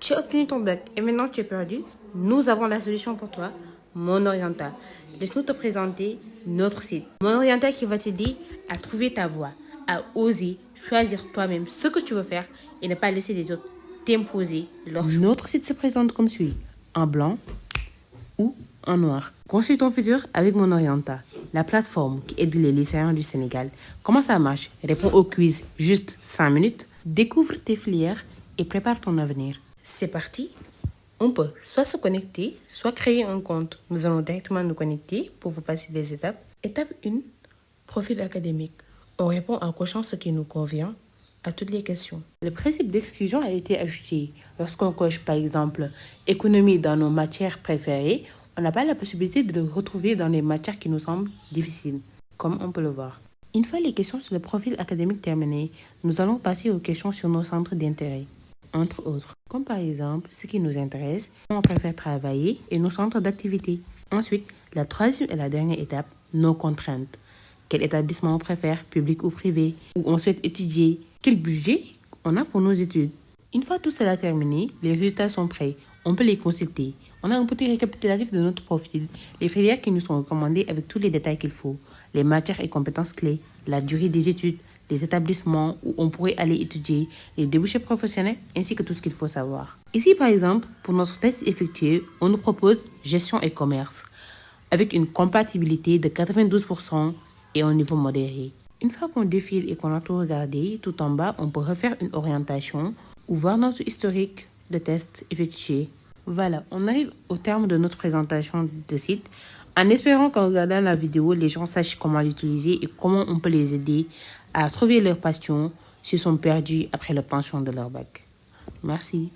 Tu as obtenu ton bac et maintenant tu es perdu? Nous avons la solution pour toi, Mon Orienta. Laisse-nous te présenter notre site. Mon Orienta qui va t'aider à trouver ta voie, à oser choisir toi-même ce que tu veux faire et ne pas laisser les autres t'imposer leur choix. Notre site se présente comme suit, en blanc ou en noir. Construis ton futur avec Mon Orienta, la plateforme qui aide les lycéens du Sénégal. Comment ça marche? Réponds au quiz juste 5 minutes. Découvre tes filières et prépare ton avenir. C'est parti. On peut soit se connecter, soit créer un compte. Nous allons directement nous connecter pour vous passer les étapes. Étape 1, profil académique. On répond en cochant ce qui nous convient à toutes les questions. Le principe d'exclusion a été ajouté. Lorsqu'on coche par exemple économie dans nos matières préférées, on n'a pas la possibilité de le retrouver dans les matières qui nous semblent difficiles, comme on peut le voir. Une fois les questions sur le profil académique terminées, nous allons passer aux questions sur nos centres d'intérêt, entre autres, comme par exemple ce qui nous intéresse, où on préfère travailler et nos centres d'activité. Ensuite, la troisième et la dernière étape, nos contraintes. Quel établissement on préfère, public ou privé, où on souhaite étudier, quel budget on a pour nos études. Une fois tout cela terminé, les résultats sont prêts, on peut les consulter. On a un petit récapitulatif de notre profil, les filières qui nous sont recommandées avec tous les détails qu'il faut, les matières et compétences clés, la durée des études, les établissements où on pourrait aller étudier, les débouchés professionnels ainsi que tout ce qu'il faut savoir. Ici par exemple, pour notre test effectué, on nous propose gestion et commerce avec une compatibilité de 92% et un niveau modéré. Une fois qu'on défile et qu'on a tout regardé, tout en bas, on peut refaire une orientation ou voir notre historique de tests effectués. Voilà, on arrive au terme de notre présentation de site, en espérant qu'en regardant la vidéo, les gens sachent comment l'utiliser et comment on peut les aider à trouver leur passion s'ils sont perdus après l'obtention de leur bac. Merci.